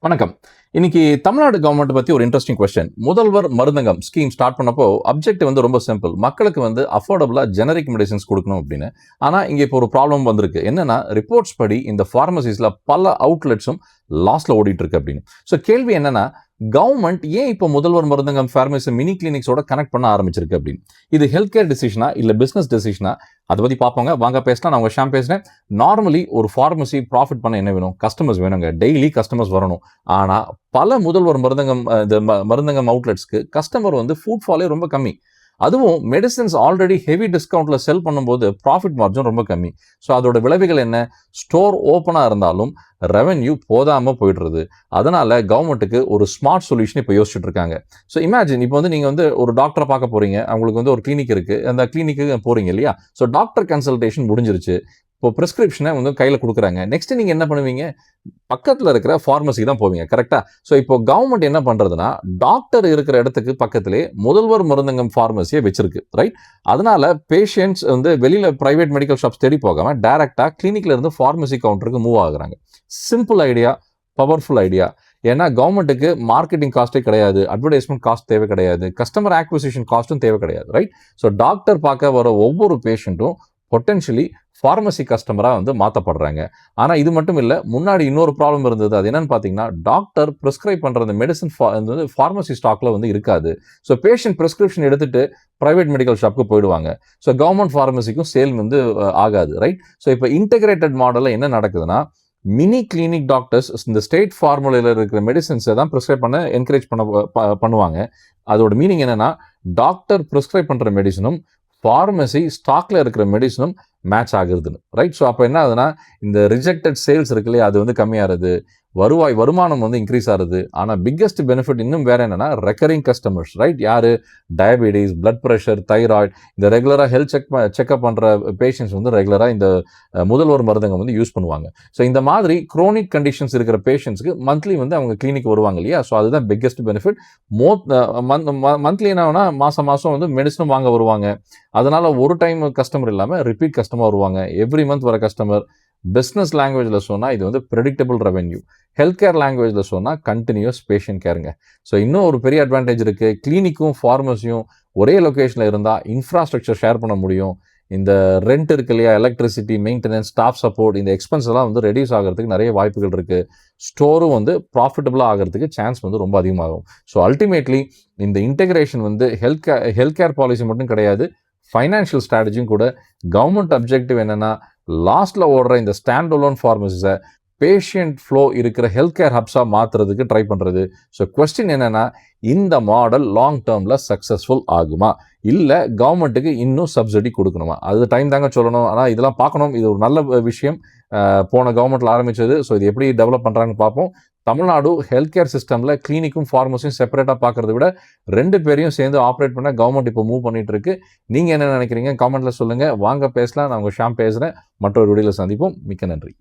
வணக்கம். இன்னைக்கு தமிழ்நாடு கவர்மெண்ட் பத்தி ஒரு இன்ட்ரெஸ்டிங் கொஸ்டின். முதல்வர் மருந்தகம் ஸ்கீம் ஸ்டார்ட் பண்ணப்போ அப்ஜெக்டிவ் வந்து ரொம்ப சிம்பிள். மக்களுக்கு வந்து அஃபோர்டபுளா ஜெனரிக் மெடிசின்ஸ் கொடுக்கணும் அப்படின்னு. ஆனா இங்க இப்போ ஒரு ப்ராப்ளம் வந்திருக்கு. என்னன்னா ரிப்போர்ட்ஸ் படி இந்த பார்மசிஸ்ல பல அவுட்லெட்ஸும் லாஸ்ல ஓடிட்டு இருக்கு அப்படின்னு. ஸோ கேள்வி என்னன்னா, கவர்மெண்ட் ஏன் இப்போ முதல்வர் மருந்தகம் பார்மசி மினி கிளினிக்ஸோட கனெக்ட் பண்ண ஆரம்பிச்சிருக்கு அப்படின்னு. இது ஹெல்த் கேர் டிசிஷனா இல்ல பிசினஸ் டிசிஷனா? அதை பத்தி பார்ப்போங்க. வாங்க பேசலாம். நான் உங்க ஷாம் பேசுறேன். நார்மலி ஒரு பார்மசி ப்ராஃபிட் பண்ண என்ன வேணும்? கஸ்டமர்ஸ் வேணுங்க. டெய்லி கஸ்டமர்ஸ் வரணும். ஆனா பல முதல்வர் மருந்தகம் இந்த மருந்தகம் அவுட்லெட்ஸ்க்கு கஸ்டமர் வந்து ஃபுட் ஃபாலே ரொம்ப கம்மி. அதுவும் மெடிசின்ஸ் ஆல்ரெடி ஹெவி டிஸ்கவுண்ட்ல செல் பண்ணும்போது ப்ராஃபிட் மார்ஜின் ரொம்ப கம்மி. ஸோ அதோட விளைவுகள் என்ன? ஸ்டோர் ஓப்பனா இருந்தாலும் ரெவென்யூ போதாம போயிடுறது. அதனால கவர்மெண்ட்டுக்கு ஒரு ஸ்மார்ட் சொல்யூஷன் இப்போ யோசிச்சுட்டு இருக்காங்க. ஸோ இமேஜின் இப்போ வந்து நீங்க வந்து ஒரு டாக்டரை பார்க்க போறீங்க. அவங்களுக்கு வந்து ஒரு கிளினிக் இருக்கு. அந்த கிளினிக்கு போறீங்க இல்லையா? ஸோ டாக்டர் கன்சல்டேஷன் முடிஞ்சிருச்சு. இப்போ பிரிஸ்கிரிப்ஷனை வந்து கையில கொடுக்குறாங்க. நெக்ஸ்ட் நீங்க என்ன பண்ணுவீங்க? பக்கத்துல இருக்கிற பார்மசி தான் போவீங்க. கரெக்டா? ஸோ இப்போ கவர்மெண்ட் என்ன பண்றதுன்னா, டாக்டர் இருக்கிற இடத்துக்கு பக்கத்திலே முதல்வர் மருந்தகம் பார்மசியை வச்சிருக்கு. ரைட்? அதனால பேஷண்ட்ஸ் வந்து வெளியில பிரைவேட் மெடிக்கல் ஷாப்ஸ் தேடி போகாம டைரக்டா கிளினிக்ல இருந்து பார்மசி கவுண்டருக்கு மூவ் ஆகுறாங்க. Simple idea, powerful idea. ஏன்னா கவர்மெண்ட்டுக்கு மார்க்கெட்டிங் காஸ்ட்டே கிடையாது, அட்வர்டைஸ்மெண்ட் காஸ்ட் தேவை கிடையாது, கஸ்டமர் ஆக்விசிஷன் காஸ்ட்டும் தேவை கிடையாது. ரைட்? ஸோ டாக்டர் பார்க்க வர ஒவ்வொரு பேஷண்ட்டும் பொட்டென்ஷியலி பார்மசி கஸ்டமரா வந்து மாற்றப்படுறாங்க. ஆனா இது மட்டும் இல்ல, முன்னாடி இன்னொரு ப்ராப்ளம் இருந்தது. அது என்னன்னு பார்த்தீங்கன்னா, டாக்டர் பிரிஸ்கிரைப் பண்ற அந்த மெடிசன் வந்து பார்மசி ஸ்டாக்ல வந்து இருக்காது. ஸோ பேஷண்ட் பிரிஸ்கிரிப்ஷன் எடுத்துட்டு பிரைவேட் மெடிக்கல் ஷாப்புக்கு போயிடுவாங்க. ஸோ கவர்மெண்ட் பார்மசிக்கும் சேல் வந்து ஆகாது. ரைட்? ஸோ இப்போ இன்டெகிரேட்டட் மாடல்ல என்ன நடக்குதுன்னா, மினி கிளினிக் டாக்டர்ஸ் இந்த ஸ்டேட் ஃபார்முலையில் இருக்கிற மெடிசன்ஸை தான் ப்ரிஸ்கிரைப் பண்ண என்கரேஜ் பண்ணுவாங்க. அதோட மீனிங் என்னன்னா, டாக்டர் ப்ரிஸ்கிரைப் பண்ற மெடிசனும் பார்மசி ஸ்டாக்ல இருக்கிற மெடிசனும் மேட்ச் ஆகுதுன்னு. ரைட்? ஸோ அப்போ என்ன ஆகுதுன்னா, இந்த ரிஜெக்டட் சேல்ஸ் இருக்கு இல்லையா, அது வந்து கம்மியாகிறது, வருமானம் வந்து இன்க்ரீஸ் ஆகுது. ஆனால் பிக்கெஸ்ட் பெனிஃபிட் இன்னும் வேற என்னன்னா, ரெக்கரிங் கஸ்டமர்ஸ். ரைட்? யாரு? டயபிட்டிஸ், பிளட் ப்ரெஷர், தைராய்டு, இந்த ரெகுலராக ஹெல்த் செக்அப் பண்ற பேஷண்ட்ஸ் வந்து ரெகுலராக இந்த முதல்வர் மருந்தகம் வந்து யூஸ் பண்ணுவாங்க. ஸோ இந்த மாதிரி குரோனிக் கண்டிஷன்ஸ் இருக்கிற பேஷண்ட்ஸ்க்கு மந்த்லி வந்து அவங்க கிளினிக் வருவாங்க இல்லையா? ஸோ அதுதான் பிக்கெஸ்ட் பெனிஃபிட். மந்த்லி என்ன மாசம் வந்து மெடிசனும் வாங்க வருவாங்க. அதனால ஒரு டைம் கஸ்டமர் இல்லாமல் ரிப்பீட் கஸ்டமர் வருவாங்க. எவ்ரி மந்த் வர கஸ்டமர். பிஸ்னஸ் லாங்குவேஜில் சொன்னால் இது வந்து ப்ரெடிக்டபிள் ரெவென்யூ. ஹெல்த் கேர் லாங்குவேஜில் சொன்னால் கண்டினியூஸ் பேஷண்ட் கேருங்க. ஸோ இன்னும் ஒரு பெரிய அட்வான்டேஜ் இருக்குது. கிளினிக்கும் ஃபார்மசியும் ஒரே லொக்கேஷனில் இருந்தால் இன்ஃப்ராஸ்ட்ரக்சர் ஷேர் பண்ண முடியும். இந்த ரெண்ட் இருக்கு இல்லையா, எலக்ட்ரிசிட்டி, மெயின்டெனன்ஸ், ஸ்டாஃப் சப்போர்ட், இந்த எக்ஸ்பென்ஸ் எல்லாம் வந்து ரெடியூஸ் ஆகிறதுக்கு நிறைய வாய்ப்புகள் இருக்குது. ஸ்டோரும் வந்து ப்ராஃபிட்டபுளாக ஆகிறதுக்கு சான்ஸ் வந்து ரொம்ப அதிகமாகும். ஸோ அல்டிமேட்லி இந்த இன்டெகிரேஷன் வந்து ஹெல்த் கேர் பாலிசி மட்டும் கிடையாது, ஃபைனான்ஷியல் ஸ்ட்ராட்டஜியும் கூட. கவர்மெண்ட் அப்ஜெக்டிவ் என்னன்னா, லாஸ்ட்ல ஓடுற இந்த ஸ்டாண்ட் அலோன் ஃபார்மசிஸை பேஷண்ட் ஃப்ளோ இருக்கிற ஹெல்த் கேர் ஹப்ஸாக மாற்றுறதுக்கு ட்ரை பண்ணுறது. ஸோ கொஸ்டின் என்னன்னா, இந்த மாடல் லாங் டேர்மில் சக்ஸஸ்ஃபுல் ஆகுமா, இல்லை கவர்மெண்ட்டுக்கு இன்னும் சப்சிடி கொடுக்கணுமா? அது டைம் தாங்க சொல்லணும். ஆனால் இதெல்லாம் பார்க்கணும். இது ஒரு நல்ல விஷயம். போன கவர்மெண்ட்டில் ஆரம்பித்தது. ஸோ இது எப்படி டெவலப் பண்ணுறாங்கன்னு பார்ப்போம். தமிழ்நாடு ஹெல்த் கேர் சிஸ்டமில் கிளினிக்கும் ஃபார்மசியும் செப்பரேட்டாக பார்க்கறத விட ரெண்டு பேரையும் சேர்ந்து ஆப்ரேட் பண்ண கவர்மெண்ட் இப்போ மூவ் பண்ணிட்டு இருக்கு. நீங்கள் என்ன நினைக்கிறீங்க? காமெண்ட்டில் சொல்லுங்கள். வாங்க பேசலாம். நான் உங்கள் ஷாம் பேசுகிறேன். மற்றொரு வீடியோவில் சந்திப்போம். மிக்க நன்றி.